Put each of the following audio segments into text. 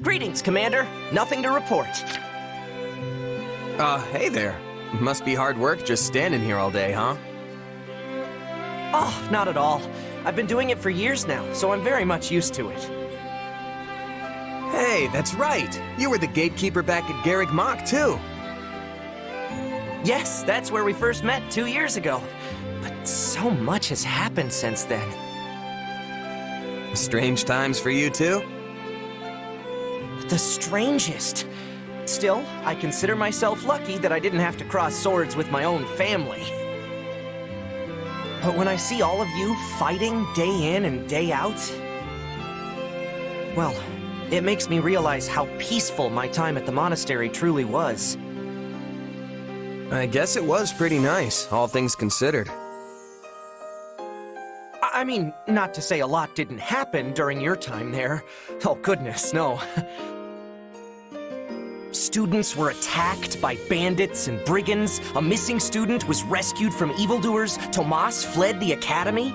Greetings, Commander. Nothing to report. Hey there. Must be hard work just standing here all day, huh? Oh, not at all. I've been doing it for years now, so I'm very much used to it. Hey, that's right. You were the Gatekeeper back at Garreg Mach, too. Yes, that's where we first met 2 years ago. But so much has happened since then. Strange times for you, too? The strangest. Still, I consider myself lucky that I didn't have to cross swords with my own family. But when I see all of you fighting day in and day out, well, it makes me realize how peaceful my time at the monastery truly was. I guess it was pretty nice, all things considered. I mean, not to say a lot didn't happen during your time there. Oh goodness, no. Students were attacked by bandits and brigands, a missing student was rescued from evildoers, Tomas fled the academy.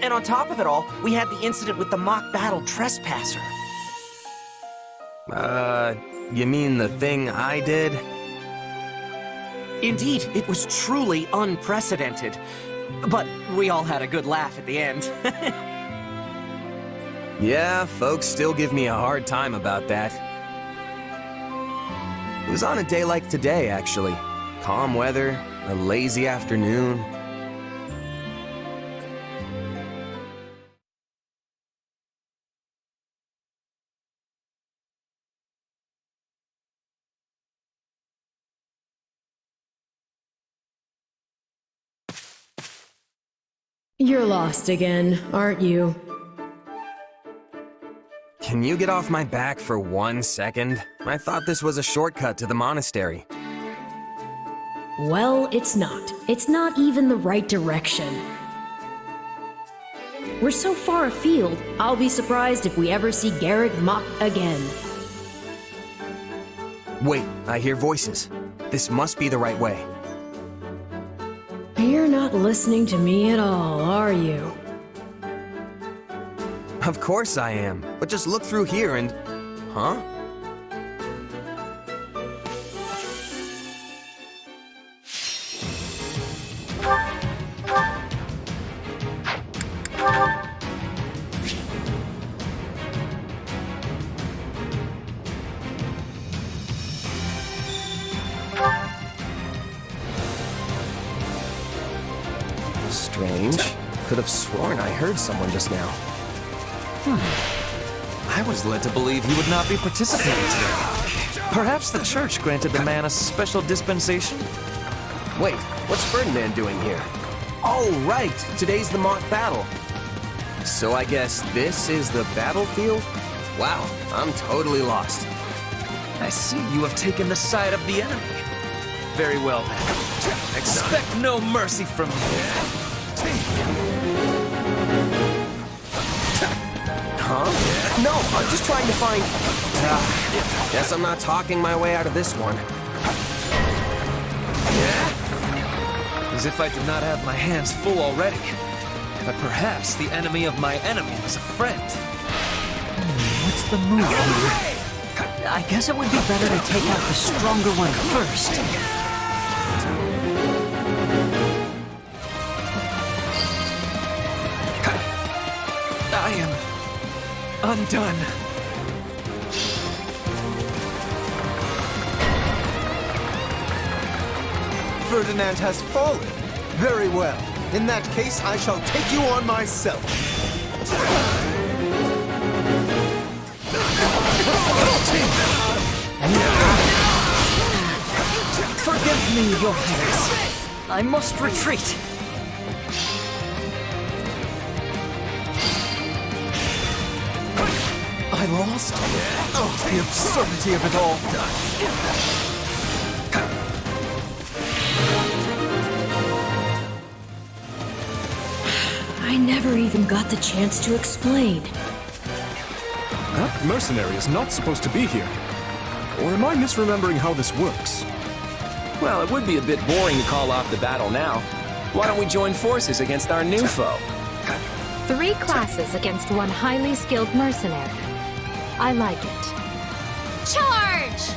And on top of it all, we had the incident with the Mach battle trespasser. You mean the thing I did? Indeed, it was truly unprecedented. But we all had a good laugh at the end. Yeah, folks still give me a hard time about that. It was on a day like today, actually. Calm weather, a lazy afternoon. You're lost again, aren't you? Can you get off my back for 1 second? I thought this was a shortcut to the monastery. Well, it's not. It's not even the right direction. We're so far afield, I'll be surprised if we ever see Garreg Mach again. Wait, I hear voices. This must be the right way. You're not listening to me at all, are you? Of course I am, but just look through here and... Huh? Strange. Could have sworn I heard someone just now. I was led to believe he would not be participating today. Perhaps the church granted the man a special dispensation? Wait, what's Ferdinand doing here? Oh, right! Today's the Mach battle. So I guess this is the battlefield? Wow, I'm totally lost. I see you have taken the side of the enemy. Very well then. Expect no mercy from me. Huh? No, I'm just trying to find... guess I'm not talking my way out of this one. As if I did not have my hands full already. But perhaps the enemy of my enemy is a friend. What's the move here? I guess it would be better to take out the stronger one first. I am undone. Ferdinand has fallen. Very well. In that case, I shall take you on myself. Forgive me, your highness. I must retreat. I lost? Oh, the absurdity of it all. I never even got the chance to explain. That mercenary is not supposed to be here. Or am I misremembering how this works? Well, it would be a bit boring to call off the battle now. Why don't we join forces against our new foe? 3 classes against 1 highly skilled mercenary. I like it. Charge!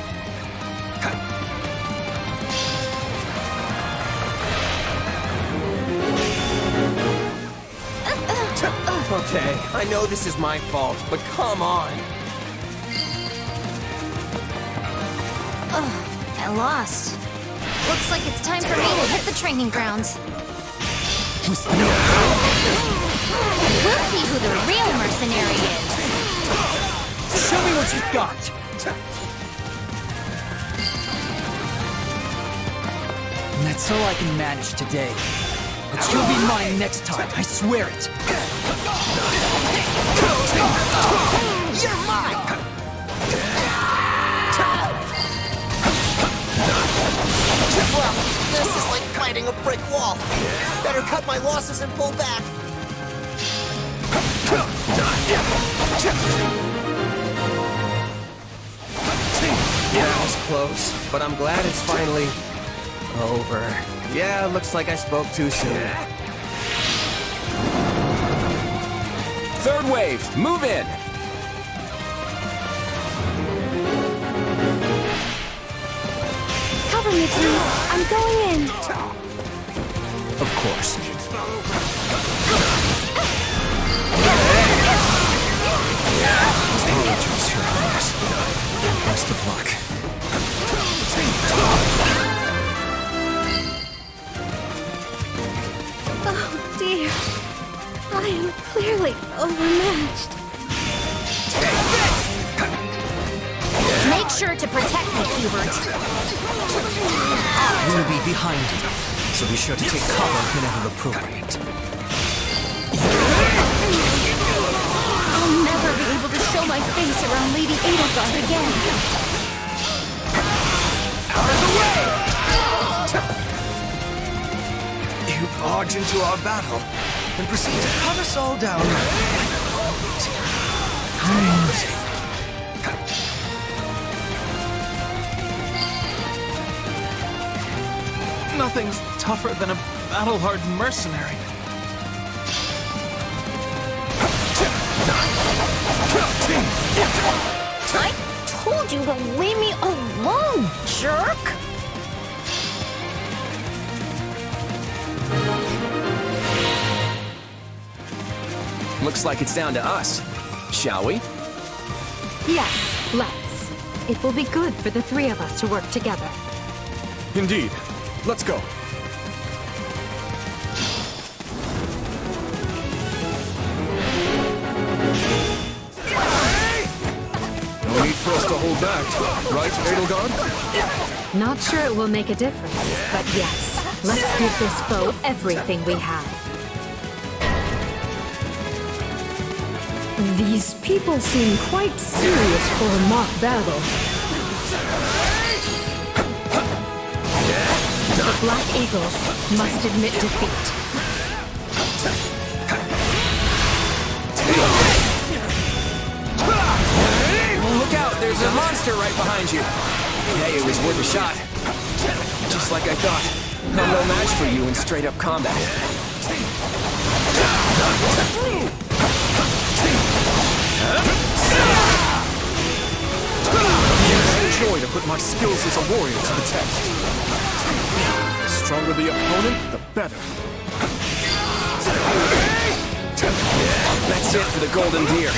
Okay, I know this is my fault, but come on. Ugh, I lost. Looks like it's time for me to hit the training grounds. We'll see who the real mercenary is. Show me what you've got! That's all I can manage today. But you'll be mine next time, I swear it! You're mine! Well, this is like fighting a brick wall. Better cut my losses and pull back. That was close, but I'm glad it's finally over. Yeah, looks like I spoke too soon. Third wave, move in! Cover me, please. I'm going in. Of course. Apologies, Your Highness. Best of luck. Oh, dear. I am clearly overmatched. Make sure to protect me, Hubert. We'll be behind you, so be sure to take cover whenever appropriate. I'll never be able to show my face around Lady Edelgard again. Out of the way! You barge into our battle and proceed to cut us all down. Nothing's tougher than a battle-hardened mercenary. I told you to leave me alone, jerk! Looks like it's down to us. Shall we? Yes, let's. It will be good for the three of us to work together. Indeed. Let's go. No need for us to hold back, right, Edelgard? Not sure it will make a difference, but yes, let's give this foe everything we have. These people seem quite serious for a mock battle. The Black Eagles must admit defeat. Look out, there's a monster right behind you. Hey, it was worth a shot. Just like I thought. I'm no match for you in straight-up combat. It's a joy to put my skills as a warrior to the test. The stronger the opponent, the better. That's it for the golden deer.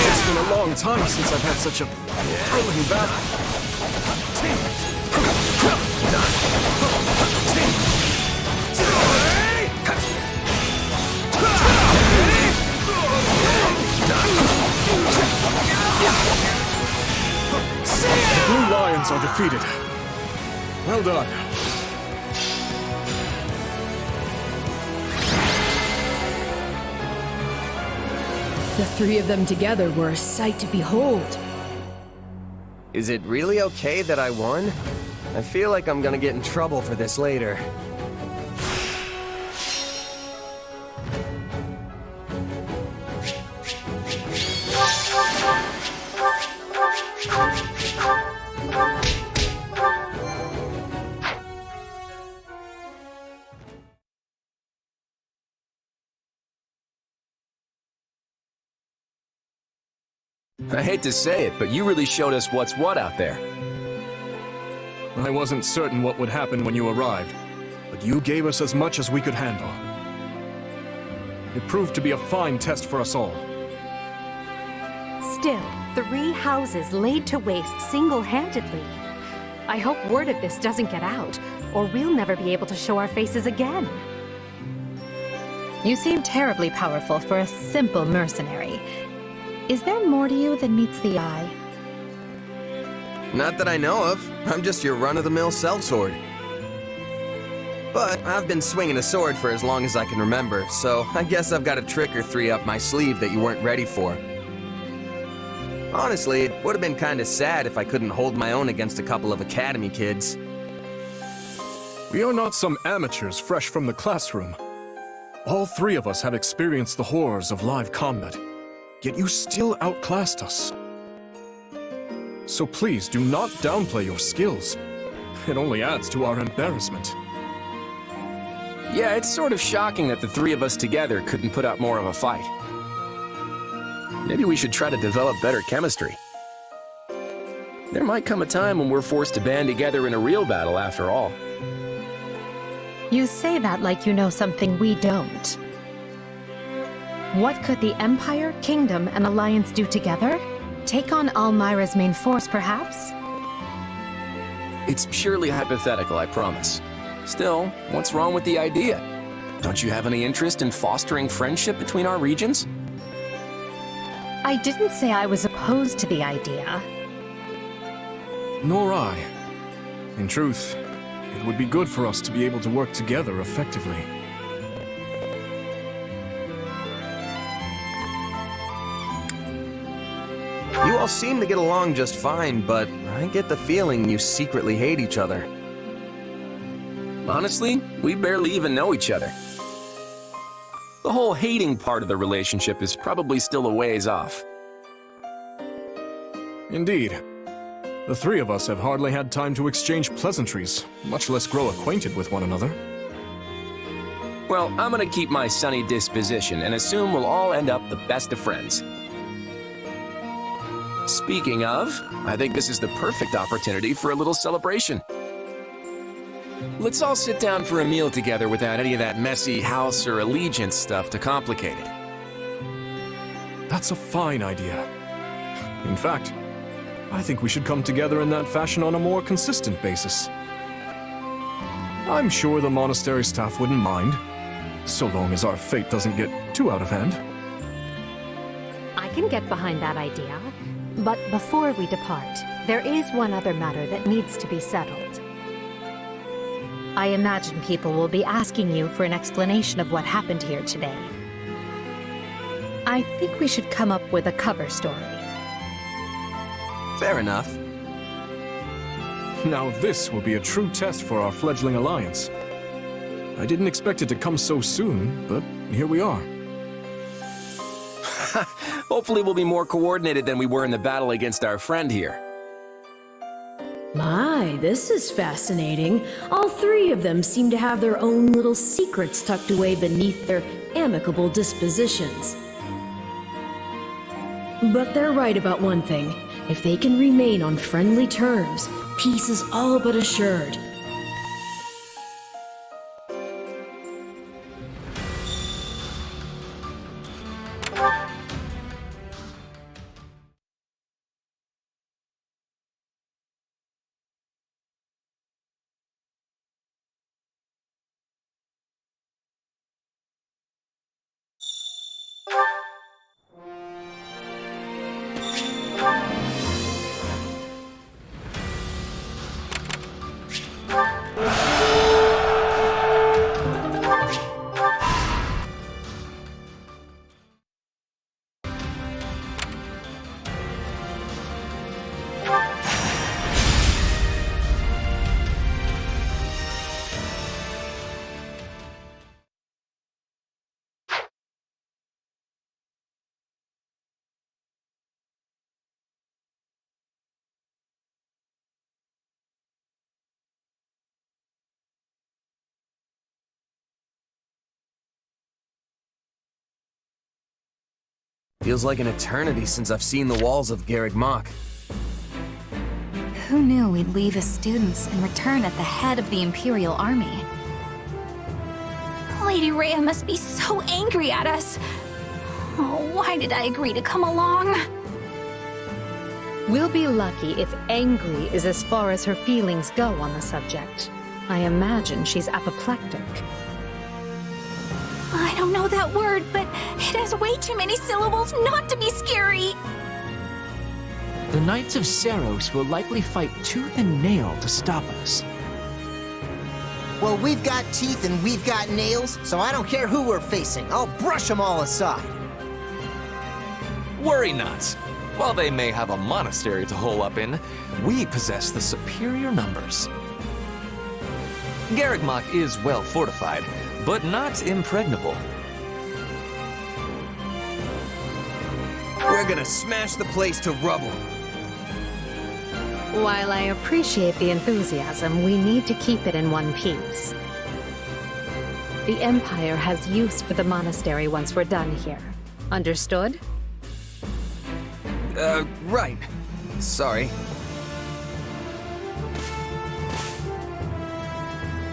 It's been a long time since I've had such a thrilling battle. The Blue Lions are defeated. Well done. The three of them together were a sight to behold. Is it really okay that I won? I feel like I'm gonna get in trouble for this later. I hate to say it, but you really showed us what's what out there. I wasn't certain what would happen when you arrived, but you gave us as much as we could handle. It proved to be a fine test for us all. Still, 3 houses laid to waste single-handedly. I hope word of this doesn't get out, or we'll never be able to show our faces again. You seem terribly powerful for a simple mercenary. Is there more to you than meets the eye? Not that I know of. I'm just your run-of-the-mill sellsword. But I've been swinging a sword for as long as I can remember, so I guess I've got a trick or 3 up my sleeve that you weren't ready for. Honestly, it would have been kinda sad if I couldn't hold my own against a couple of academy kids. We are not some amateurs fresh from the classroom. All 3 of us have experienced the horrors of live combat, yet you still outclassed us. So please do not downplay your skills. It only adds to our embarrassment. Yeah, it's sort of shocking that the 3 of us together couldn't put up more of a fight. Maybe we should try to develop better chemistry. There might come a time when we're forced to band together in a real battle after all. You say that like you know something we don't. What could the Empire, Kingdom, and Alliance do together? Take on Almyra's main force, perhaps? It's purely hypothetical, I promise. Still, what's wrong with the idea? Don't you have any interest in fostering friendship between our regions? I didn't say I was opposed to the idea. Nor I. In truth, it would be good for us to be able to work together effectively. You all seem to get along just fine, but I get the feeling you secretly hate each other. Honestly, we barely even know each other. The whole hating part of the relationship is probably still a ways off. Indeed. The 3 of us have hardly had time to exchange pleasantries, much less grow acquainted with one another. Well, I'm gonna keep my sunny disposition and assume we'll all end up the best of friends. Speaking of, I think this is the perfect opportunity for a little celebration. Let's all sit down for a meal together without any of that messy house or allegiance stuff to complicate it. That's a fine idea. In fact, I think we should come together in that fashion on a more consistent basis. I'm sure the monastery staff wouldn't mind, so long as our fate doesn't get too out of hand. I can get behind that idea. But before we depart, there is one other matter that needs to be settled. I imagine people will be asking you for an explanation of what happened here today. I think we should come up with a cover story. Fair enough. Now this will be a true test for our fledgling alliance. I didn't expect it to come so soon, but here we are. Hopefully we'll be more coordinated than we were in the battle against our friend here. My, this is fascinating. All 3 of them seem to have their own little secrets tucked away beneath their amicable dispositions. But they're right about one thing. If they can remain on friendly terms, peace is all but assured. Feels like an eternity since I've seen the walls of Garreg Mach. Who knew we'd leave as students and return at the head of the Imperial Army? Lady Rhea must be so angry at us. Oh, why did I agree to come along? We'll be lucky if angry is as far as her feelings go on the subject. I imagine she's apoplectic. I don't know that word, but it has way too many syllables not to be scary. The Knights of Seros will likely fight tooth and nail to stop us. Well, we've got teeth and we've got nails, so I don't care who we're facing. I'll brush them all aside. Worry not. While they may have a monastery to hole up in, we possess the superior numbers. Garreg Mach is well fortified, but not impregnable. We're gonna smash the place to rubble. While I appreciate the enthusiasm, we need to keep it in one piece. The Empire has use for the monastery once we're done here. Understood? Right. Sorry.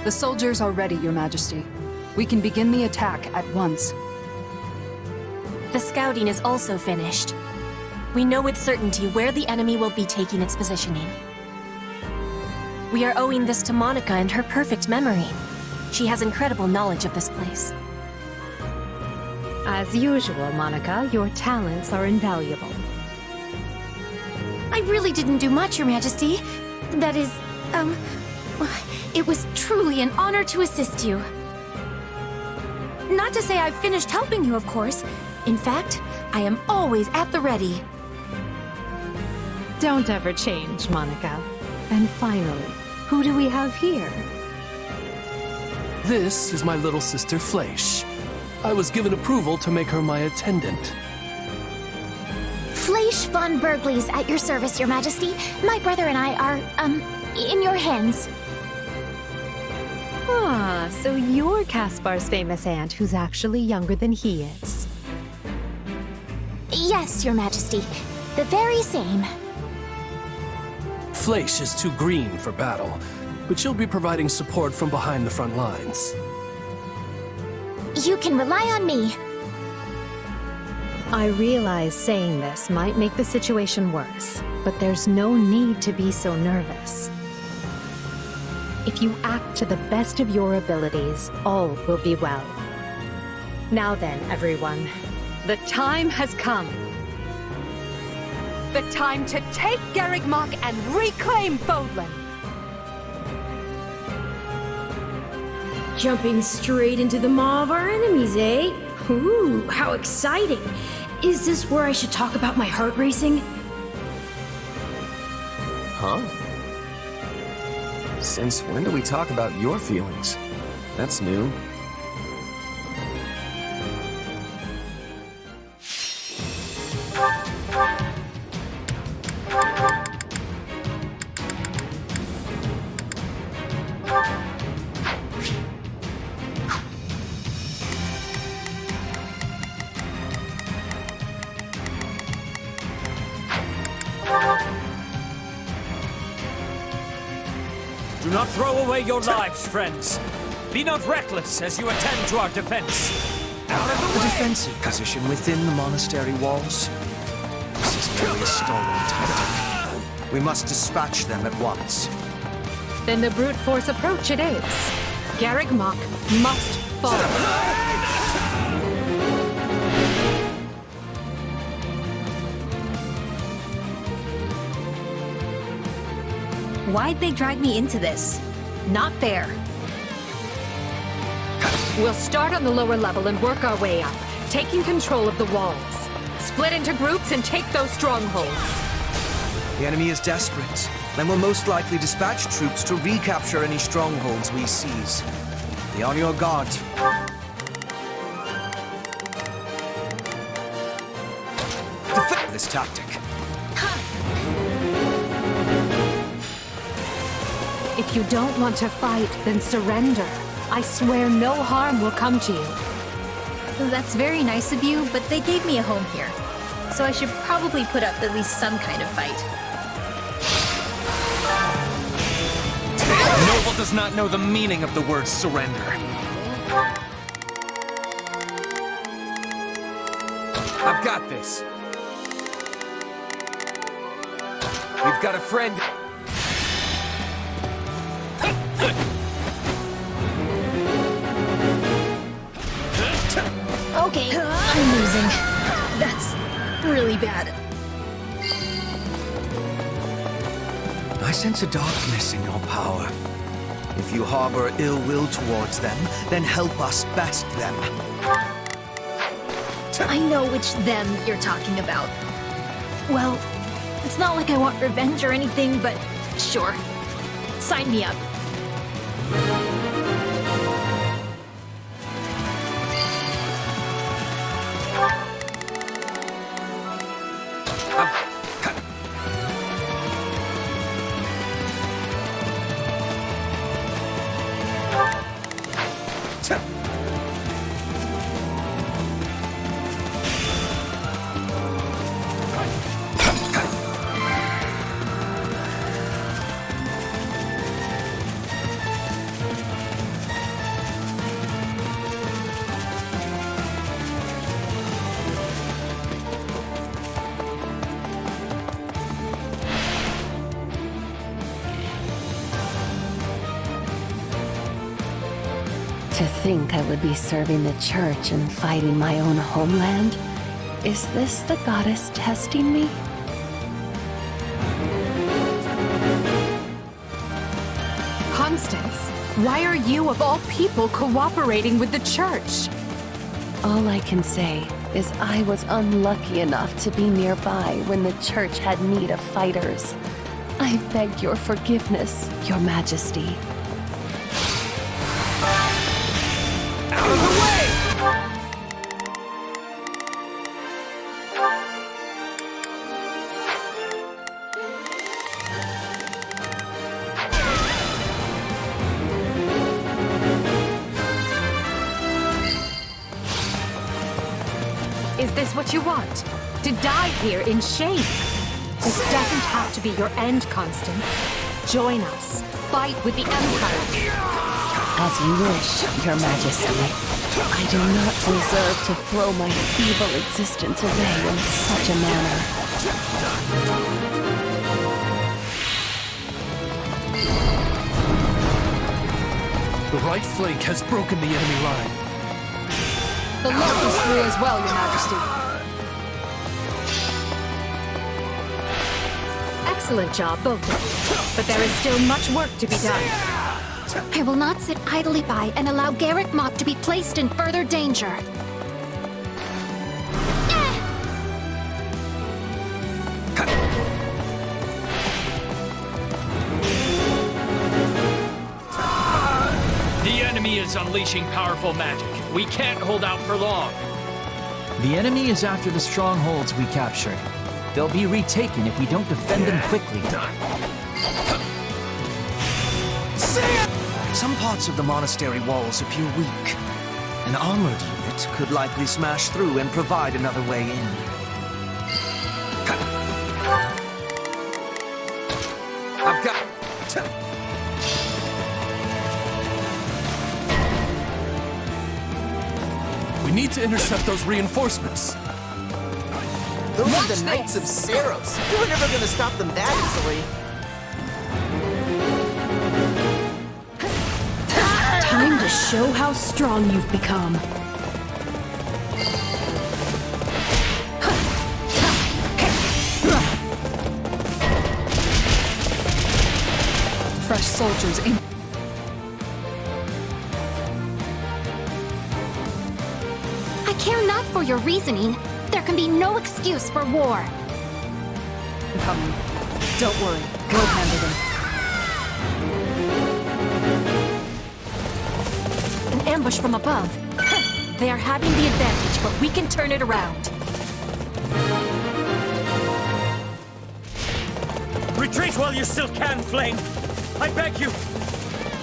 The soldiers are ready, Your Majesty. We can begin the attack at once. The scouting is also finished. We know with certainty where the enemy will be taking its positioning. We are owing this to Monica and her perfect memory. She has incredible knowledge of this place. As usual, Monica, your talents are invaluable. I really didn't do much, Your Majesty. That is, it was truly an honor to assist you. Not to say I've finished helping you, of course. In fact, I am always at the ready. Don't ever change, Monica. And finally, who do we have here? This is my little sister Fleisch. I was given approval to make her my attendant. Fleisch von Bergley's at your service, Your Majesty. My brother and I are, in your hands. Ah, so you're Caspar's famous aunt who's actually younger than he is. Yes, Your Majesty. The very same. Fleisch is too green for battle, but she'll be providing support from behind the front lines. You can rely on me. I realize saying this might make the situation worse, but there's no need to be so nervous. If you act to the best of your abilities, all will be well. Now then, everyone, the time has come. The time to take Garreg Mach and reclaim Bodlin. Jumping straight into the maw of our enemies, eh? Ooh, how exciting! Is this where I should talk about my heart racing? Huh? Since when do we talk about your feelings? That's new. Do not throw away your lives, friends. Be not reckless as you attend to our defense. Out of the way! Defensive position within the monastery walls. This is merely a stalling tactic. We must dispatch them at once. Then the brute force approach it is. Garreg Mach must fall. Why'd they drag me into this? Not fair. We'll start on the lower level and work our way up, taking control of the walls. Split into groups and take those strongholds. The enemy is desperate, and will most likely dispatch troops to recapture any strongholds we seize. Be on your guard. Defend this tactic. If you don't want to fight, then surrender. I swear no harm will come to you. That's very nice of you, but they gave me a home here. so I should probably put up at least some kind of fight. Noble does not know the meaning of the word surrender. I've got this. We've got a friend. Okay, I'm losing. That's really bad. I sense a darkness in your power. If you harbor ill will towards them, then help us best them. I know which them you're talking about. Well, it's not like I want revenge or anything, but sure. Sign me up. To think I would be serving the church and fighting my own homeland? Is this the goddess testing me? Constance, why are you, of all people, cooperating with the church? All I can say is I was unlucky enough to be nearby when the church had need of fighters. I beg your forgiveness, Your Majesty. Out of the way! Is this what you want? To die here in shame? This doesn't have to be your end, Constance. Join us. Fight with the Empire. As you wish, Your Majesty. I do not deserve to throw my feeble existence away in such a manner. The right flank has broken the enemy line. The left is through as well, Your Majesty. Excellent job, both of you. But there is still much work to be done. I will not sit idly by and allow Garreg Mach to be placed in further danger. The enemy is unleashing powerful magic. We can't hold out for long. The enemy is after the strongholds we captured. They'll be retaken if we don't defend them quickly. Some parts of the monastery walls appear weak. An armored unit could likely smash through and provide another way in. I've got... We need to intercept those reinforcements. Those are the Knights of Saros. You were never gonna stop them that easily. Time to show how strong you've become. Fresh soldiers in. I care not for your reasoning. There can be no excuse for war. I'm coming. Don't worry. We'll handle them. An ambush from above. They are having the advantage, but we can turn it around. Retreat while you still can, Flame. I beg you.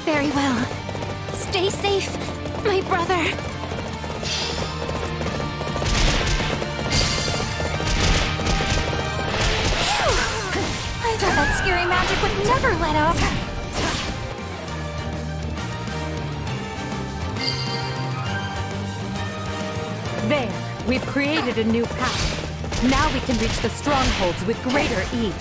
Very well. Stay safe, my brother. scary magic would never let up. There, we've created a new path. Now we can reach the strongholds with greater ease.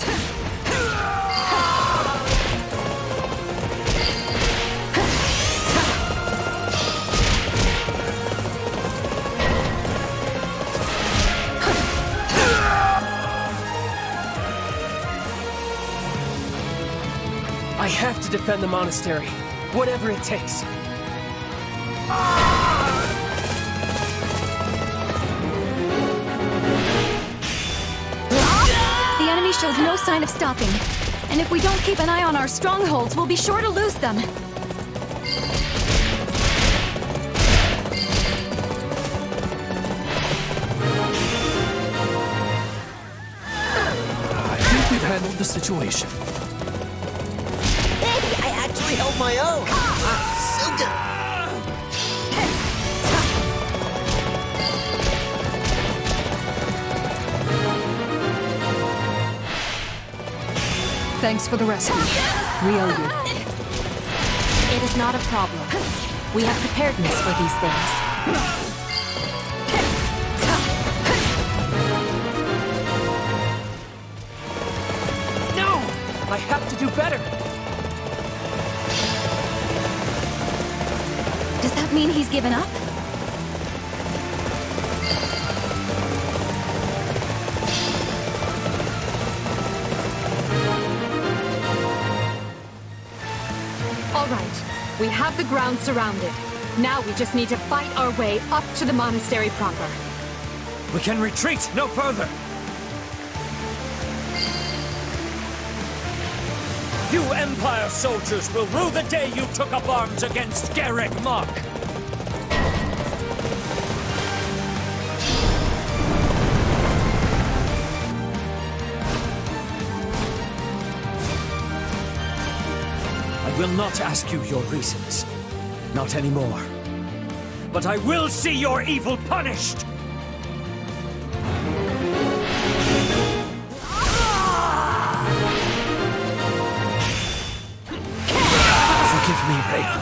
I have to defend the monastery, whatever it takes. The enemy shows no sign of stopping. And if we don't keep an eye on our strongholds, we'll be sure to lose them. I think we've handled the situation. Hey, I actually held my own. So good. Thanks for the rescue. We owe you. It is not a problem. We have preparedness for these things. No! I have to do better. Does that mean he's given up? All right, we have the ground surrounded. Now we just need to fight our way up to the monastery proper. We can retreat no further. You Empire soldiers will rue the day you took up arms against Garreg Mach. I will not ask you your reasons. Not anymore. But I will see your evil punished! Forgive me, Rhea.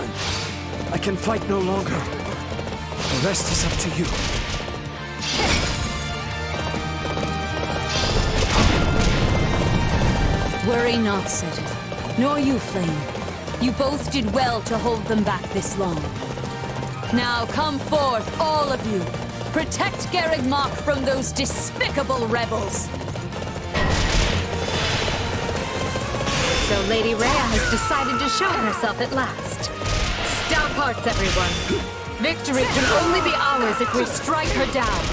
I can fight no longer. The rest is up to you. Worry not, Cedric. Nor you, Flame. You both did well to hold them back this long. Now come forth, all of you. Protect Garreg Mach from those despicable rebels. So Lady Rhea has decided to show herself at last. Stout hearts, everyone. Victory can only be ours if we strike her down.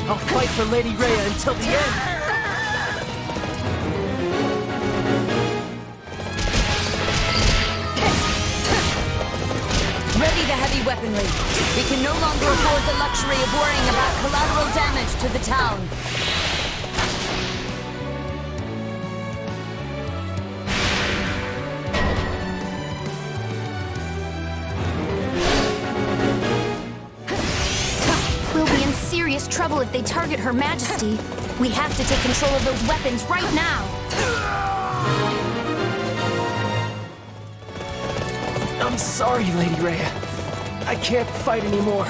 I'll fight for Lady Rhea until the end. Ready the heavy weaponry. We can no longer afford the luxury of worrying about collateral damage to the town. We'll be in serious trouble if they target Her Majesty. We have to take control of those weapons right now. I'm sorry, Lady Rhea. I can't fight anymore.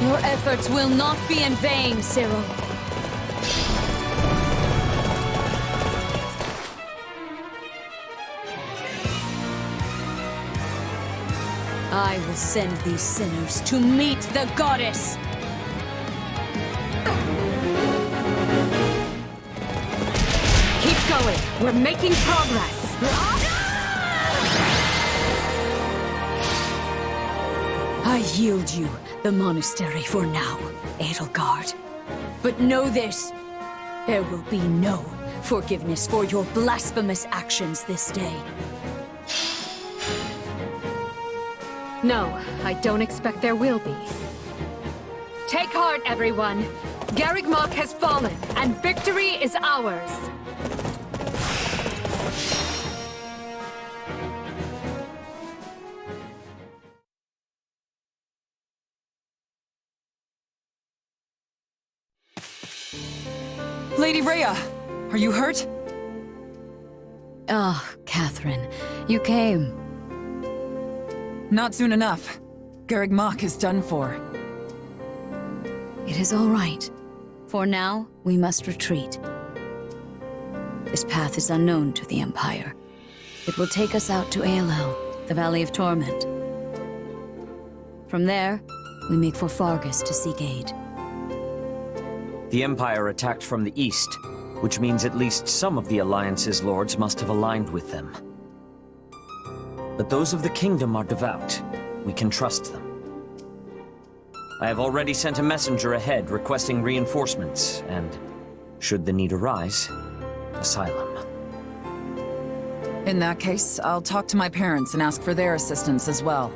Your efforts will not be in vain, Cyril. I will send these sinners to meet the goddess! Keep going. We're making progress. I yield you the monastery for now, Edelgard. But know this, there will be no forgiveness for your blasphemous actions this day. No, I don't expect there will be. Take heart, everyone. Garreg Mach has fallen, and victory is ours. Rhea! Are you hurt? Ah, Catherine, you came. Not soon enough. Garreg Mach is done for. It is all right. For now, we must retreat. This path is unknown to the Empire. It will take us out to Aelel, the Valley of Torment. From there, we make for Fargus to seek aid. The Empire attacked from the east, which means at least some of the Alliance's lords must have aligned with them. But those of the Kingdom are devout. We can trust them. I have already sent a messenger ahead requesting reinforcements, and, should the need arise, asylum. In that case, I'll talk to my parents and ask for their assistance as well.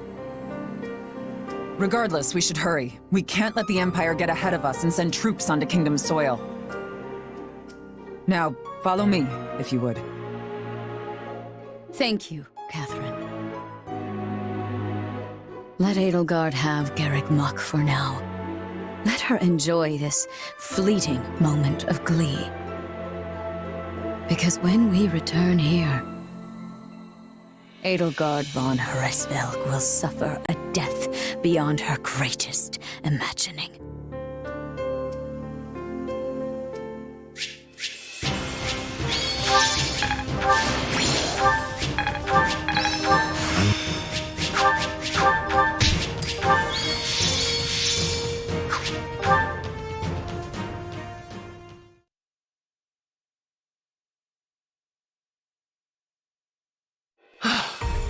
Regardless, we should hurry. We can't let the Empire get ahead of us and send troops onto Kingdom soil. Now, follow me, if you would. Thank you, Catherine. Let Edelgard have Garreg Mach for now. Let her enjoy this fleeting moment of glee. Because when we return here, Edelgard von Hresvelg will suffer a death beyond her greatest imagining.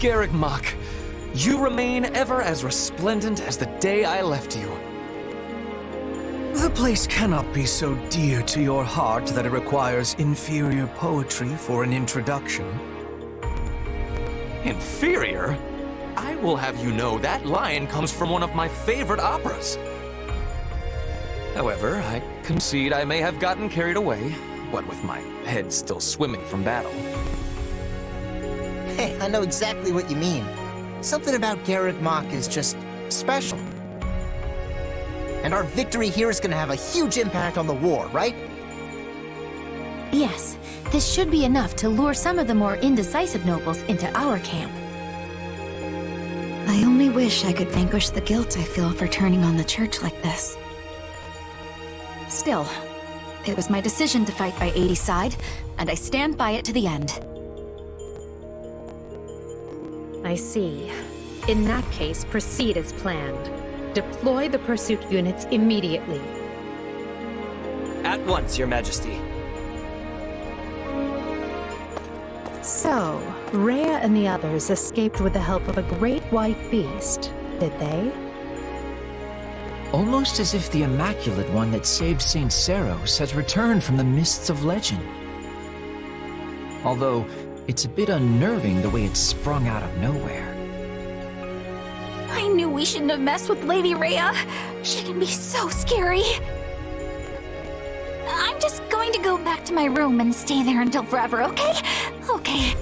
Garreg Mach, you remain ever as resplendent as the day I left you. The place cannot be so dear to your heart that it requires inferior poetry for an introduction. Inferior? I will have you know that line comes from one of my favorite operas. However, I concede I may have gotten carried away, what with my head still swimming from battle. Hey, I know exactly what you mean. Something about Garreg Mach is just special. And our victory here is gonna have a huge impact on the war, right? Yes, this should be enough to lure some of the more indecisive nobles into our camp. I only wish I could vanquish the guilt I feel for turning on the church like this. Still, it was my decision to fight by 80's side, and I stand by it to the end. I see. In that case, proceed as planned. Deploy the pursuit units immediately. At once, Your Majesty. So, Rhea and the others escaped with the help of a great white beast, did they? Almost as if the Immaculate One that saved St. Seros has returned from the mists of legend. Although, it's a bit unnerving the way it sprung out of nowhere. I knew we shouldn't have messed with Lady Rhea. She can be so scary. I'm just going to go back to my room and stay there until forever, okay? Okay.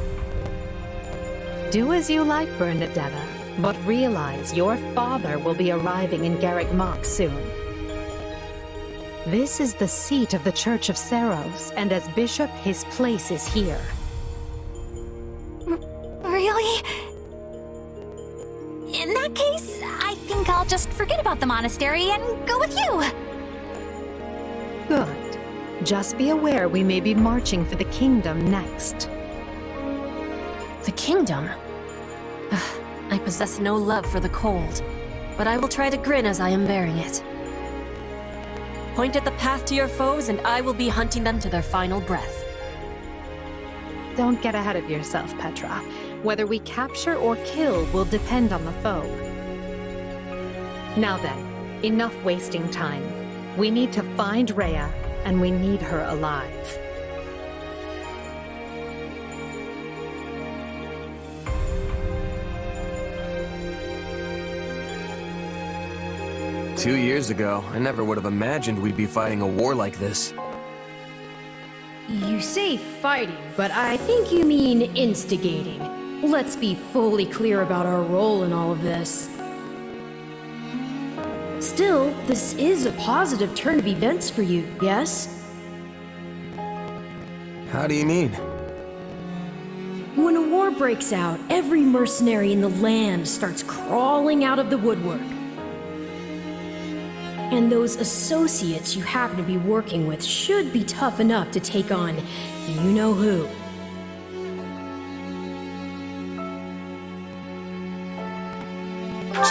Do as you like, Bernadetta, but realize your father will be arriving in Garreg Mach soon. This is the seat of the Church of Seros, and as bishop, his place is here. Really? In that case, I think I'll just forget about the monastery and go with you. Good. Just be aware we may be marching for the kingdom next. The kingdom? I possess no love for the cold, but I will try to grin as I am bearing it. Point at the path to your foes, and I will be hunting them to their final breath. Don't get ahead of yourself, Petra. Whether we capture or kill will depend on the foe. Now then, enough wasting time. We need to find Rhea, and we need her alive. Two years ago, I never would have imagined we'd be fighting a war like this. You say fighting, but I think you mean instigating. Let's be fully clear about our role in all of this. Still, this is a positive turn of events for you, yes? How do you mean? When a war breaks out, every mercenary in the land starts crawling out of the woodwork. And those associates you happen to be working with should be tough enough to take on you-know-who.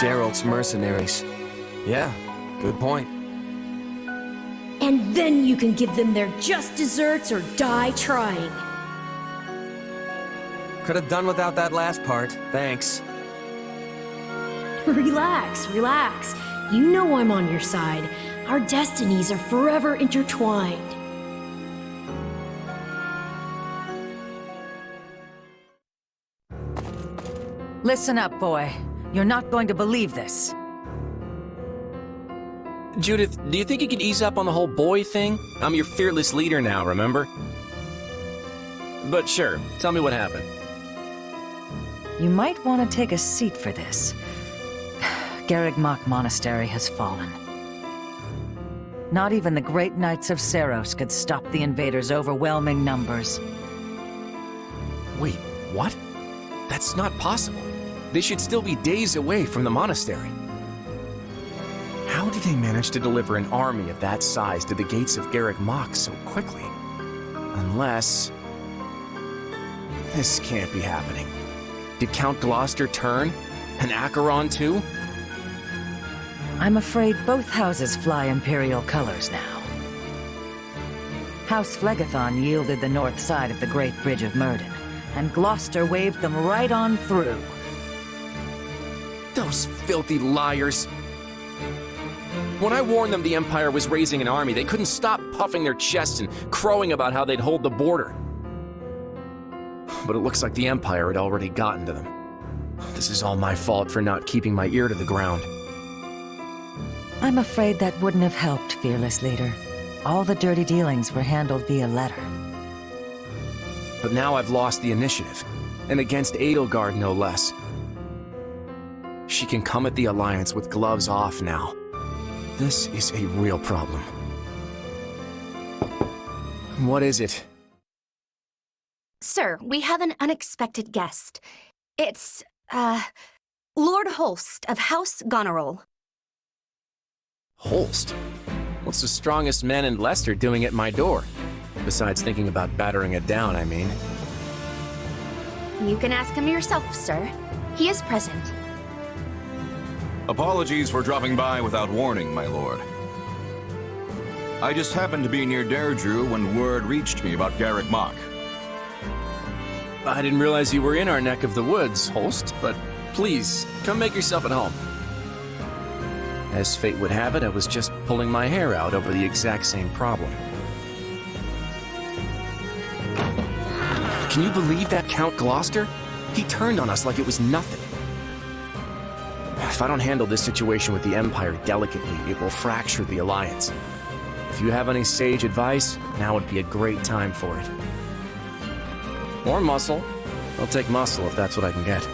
Gerald's mercenaries. Yeah, good point. And then you can give them their just desserts or die trying. Could have done without that last part, thanks. Relax, relax. You know I'm on your side. Our destinies are forever intertwined. Listen up, boy. You're not going to believe this. Judith, do you think you could ease up on the whole boy thing? I'm your fearless leader now, remember? But sure, tell me what happened. You might want to take a seat for this. Garreg Mach Monastery has fallen. Not even the great knights of Seiros could stop the invaders' overwhelming numbers. Wait, what? That's not possible. They should still be days away from the monastery. How did they manage to deliver an army of that size to the gates of Garreg Mach so quickly? Unless... This can't be happening. Did Count Gloucester turn? And Acheron too? I'm afraid both houses fly Imperial colors now. House Phlegethon yielded the north side of the Great Bridge of Myrden, and Gloucester waved them right on through. Those filthy liars! When I warned them the Empire was raising an army, they couldn't stop puffing their chests and crowing about how they'd hold the border. But it looks like the Empire had already gotten to them. This is all my fault for not keeping my ear to the ground. I'm afraid that wouldn't have helped, fearless leader. All the dirty dealings were handled via letter. But now I've lost the initiative, and against Edelgard no less. She can come at the Alliance with gloves off now. This is a real problem. What is it? Sir, we have an unexpected guest. It's, Lord Holst of House Goneril. Holst? What's the strongest man in Leicester doing at my door? Besides thinking about battering it down, I mean. You can ask him yourself, sir. He is present. Apologies for dropping by without warning, my lord. I just happened to be near Deirdre when word reached me about Garreg Mach. I didn't realize you were in our neck of the woods, Holst, but please, come make yourself at home. As fate would have it, I was just pulling my hair out over the exact same problem. Can you believe that Count Gloucester? He turned on us like it was nothing. If I don't handle this situation with the Empire delicately, it will fracture the Alliance. If you have any sage advice, now would be a great time for it. Or muscle. I'll take muscle if that's what I can get.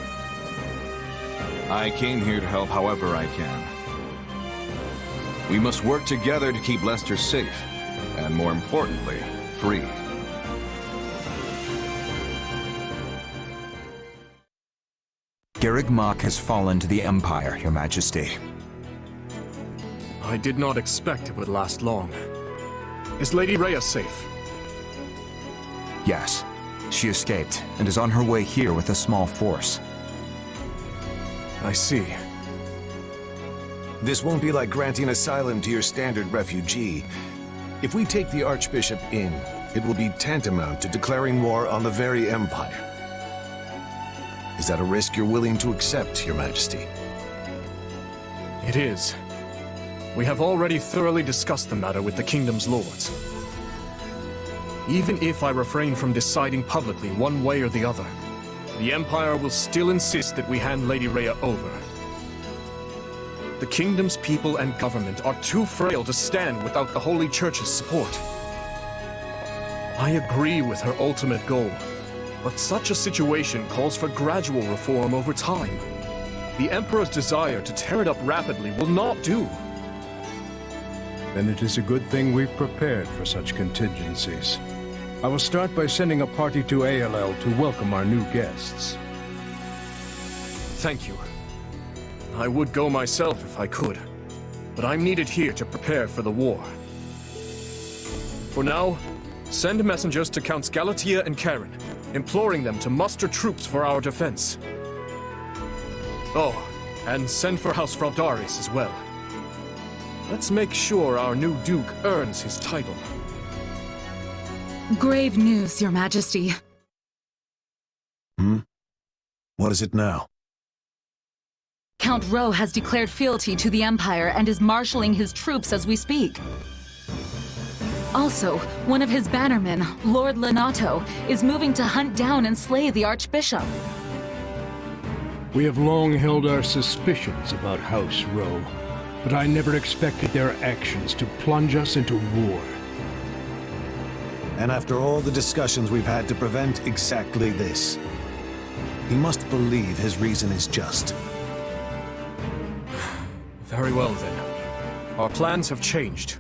I came here to help however I can. We must work together to keep Leicester safe, and more importantly, free. Garreg Mach has fallen to the Empire, Your Majesty. I did not expect it would last long. Is Lady Rhea safe? Yes. She escaped, and is on her way here with a small force. I see. This won't be like granting asylum to your standard refugee. If we take the Archbishop in, it will be tantamount to declaring war on the very Empire. Is that a risk you're willing to accept, Your Majesty? It is. We have already thoroughly discussed the matter with the Kingdom's lords. Even if I refrain from deciding publicly one way or the other, the Empire will still insist that we hand Lady Rhea over. The Kingdom's people and government are too frail to stand without the Holy Church's support. I agree with her ultimate goal, but such a situation calls for gradual reform over time. The Emperor's desire to tear it up rapidly will not do. Then it is a good thing we've prepared for such contingencies. I will start by sending a party to ALL to welcome our new guests. Thank you. I would go myself if I could, but I'm needed here to prepare for the war. For now, send messengers to Counts Galatea and Karen, imploring them to muster troops for our defense. Oh, and send for House Fraudaris as well. Let's make sure our new Duke earns his title. Grave news, Your Majesty. What is it now? Count Ro has declared fealty to the Empire and is marshalling his troops as we speak. Also, one of his bannermen, Lord Lenato, is moving to hunt down and slay the Archbishop. We have long held our suspicions about House Ro, but I never expected their actions to plunge us into war. And after all the discussions we've had to prevent exactly this, he must believe his reason is just. Very well then. Our plans have changed.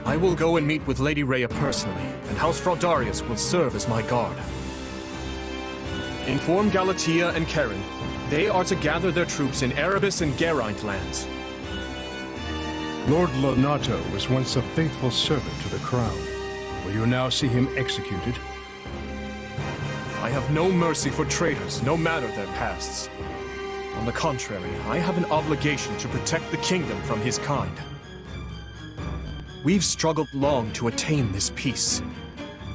I will go and meet with Lady Rhea personally, and House Fraudarius will serve as my guard. Inform Galatea and Karen. They are to gather their troops in Erebus and Geraint lands. Lord Lenato was once a faithful servant to the crown. Will you now see him executed? I have no mercy for traitors, no matter their pasts. On the contrary, I have an obligation to protect the kingdom from his kind. We've struggled long to attain this peace.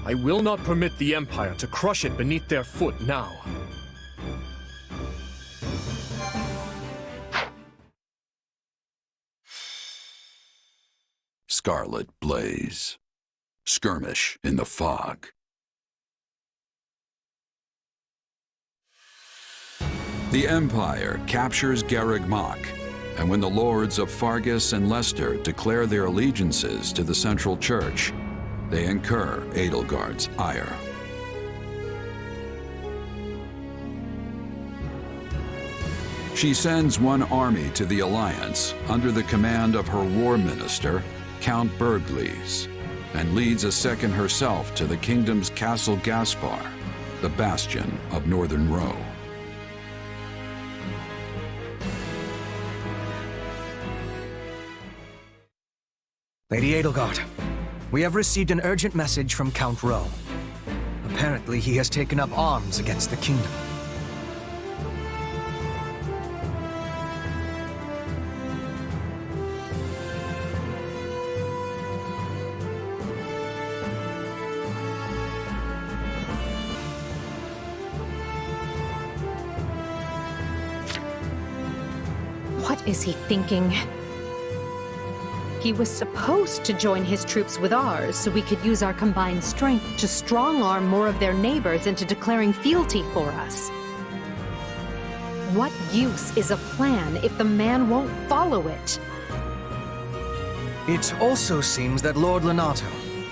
I will not permit the Empire to crush it beneath their foot now. Scarlet blaze. Skirmish in the fog. The Empire captures Garreg Mach, and when the lords of Fargus and Leicester declare their allegiances to the Central Church, they incur Edelgard's ire. She sends one army to the Alliance under the command of her war minister, Count Berglies, and leads a second herself to the kingdom's Castle Gaspar, the bastion of Northern Ro. Lady Edelgard, we have received an urgent message from Count Ro. Apparently, he has taken up arms against the kingdom. What is he thinking? He was supposed to join his troops with ours so we could use our combined strength to strong-arm more of their neighbors into declaring fealty for us. What use is a plan if the man won't follow it? It also seems that Lord Lenato,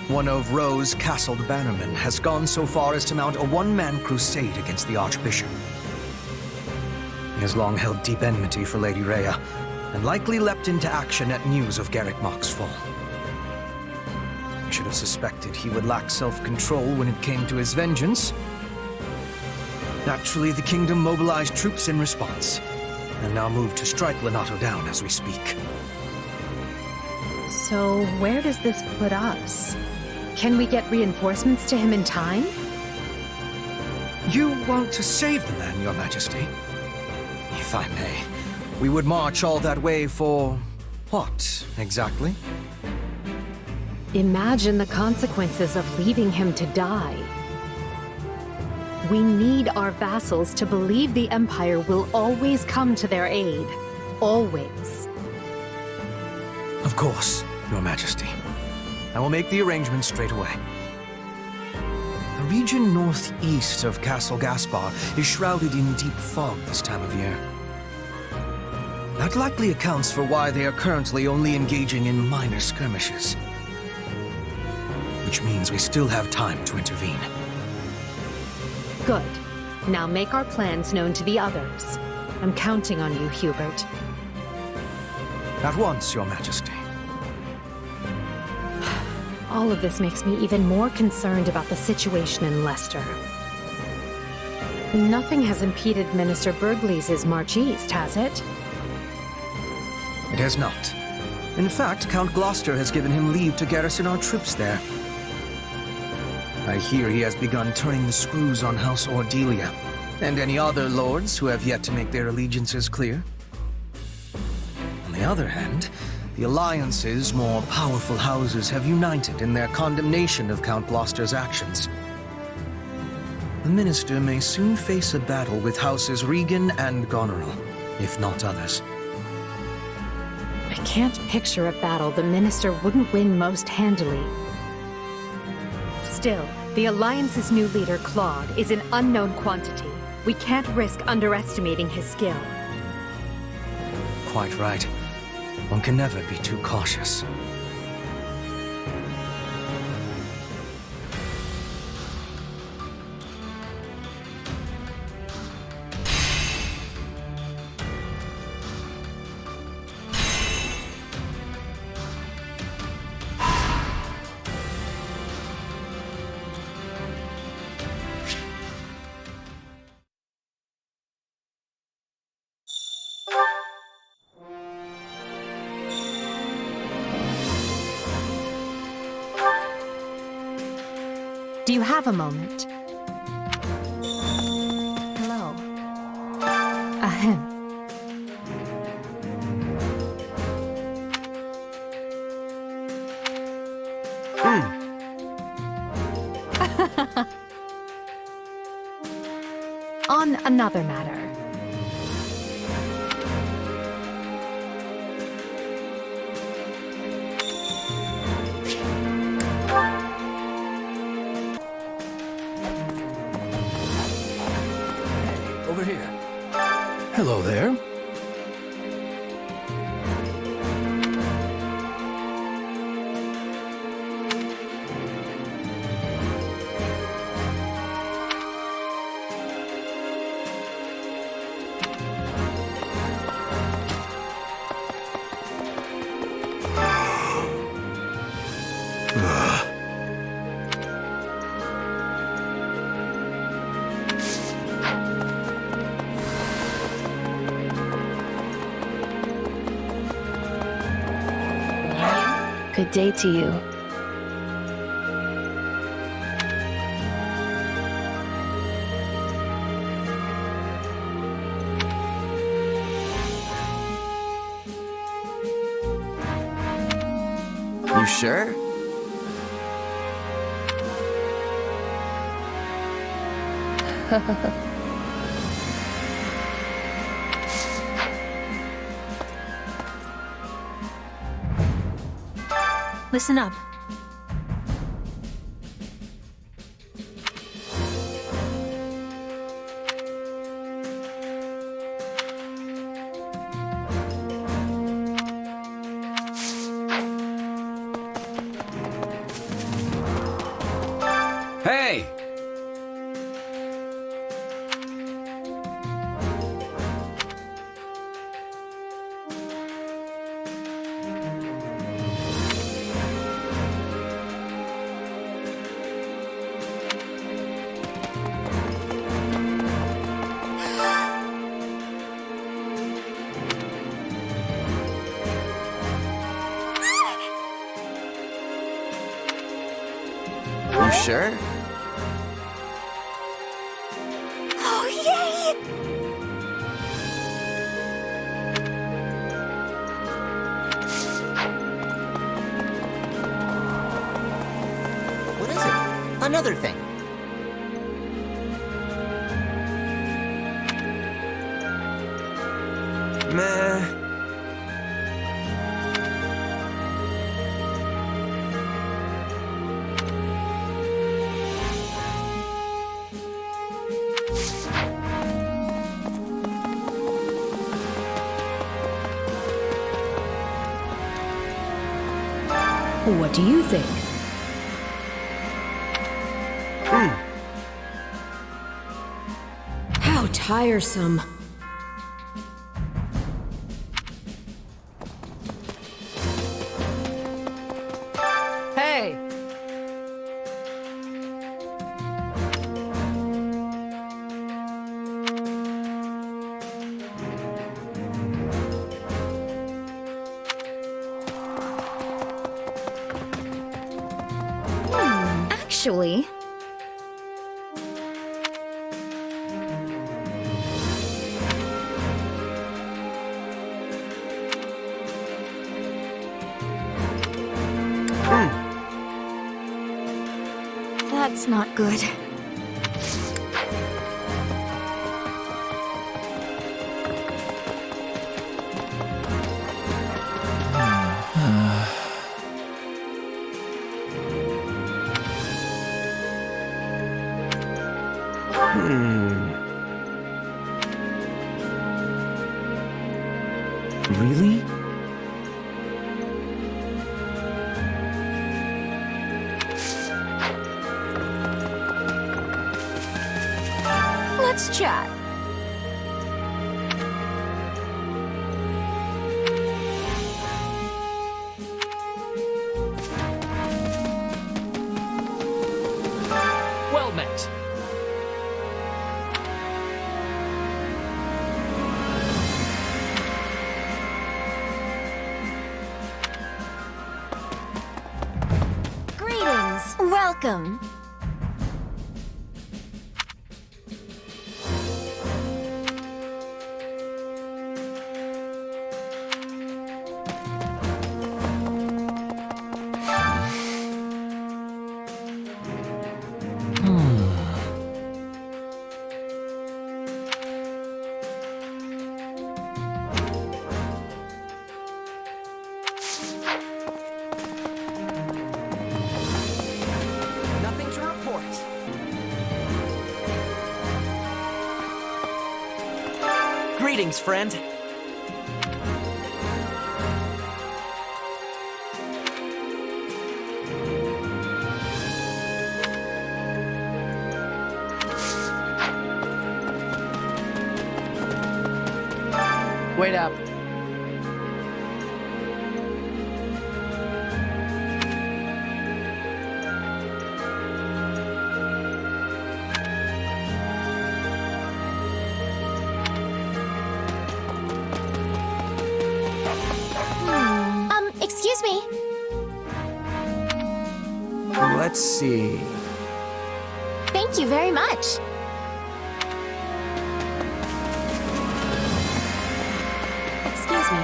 one of Ro's castled bannermen, has gone so far as to mount a one-man crusade against the Archbishop. He has long held deep enmity for Lady Rhea, and likely leapt into action at news of Garreg Mach's fall. I should have suspected he would lack self-control when it came to his vengeance. Naturally, the kingdom mobilized troops in response, and now move to strike Lenato down as we speak. So where does this put us? Can we get reinforcements to him in time? You want to save the man, Your Majesty? If I may. We would march all that way for what, exactly? Imagine the consequences of leaving him to die. We need our vassals to believe the Empire will always come to their aid. Always. Of course, Your Majesty. I will make the arrangements straight away. The region northeast of Castle Gaspar is shrouded in deep fog this time of year. That likely accounts for why they are currently only engaging in minor skirmishes. Which means we still have time to intervene. Good. Now make our plans known to the others. I'm counting on you, Hubert. At once, Your Majesty. All of this makes me even more concerned about the situation in Leicester. Nothing has impeded Minister Bergley's march east, has it? It has not. In fact, Count Gloucester has given him leave to garrison our troops there. I hear he has begun turning the screws on House Ordelia, and any other lords who have yet to make their allegiances clear. On the other hand, the Alliance's more powerful houses have united in their condemnation of Count Gloucester's actions. The Minister may soon face a battle with Houses Regan and Goneril, if not others. I can't picture a battle the Minister wouldn't win most handily. Still, the Alliance's new leader, Claude, is an unknown quantity. We can't risk underestimating his skill. Quite right. One can never be too cautious. Do you have a moment? Hello. Ahem. On another matter. Over here. Hello there. Good day to you. You sure? Listen up. Hey! You sure? Oh, yay! What is it? Another thing. Meh. What do you think? How tiresome. Hey! Actually... That's not good. Really? Let's chat. Well met. Greetings. Welcome. Nothing to report. Greetings, friend. Wait up. Excuse me. Let's see. Thank you very much. Excuse me.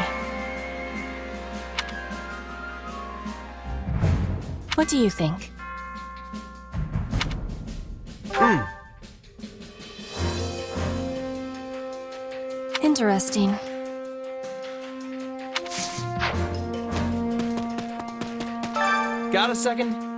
What do you think? Interesting. Got a second?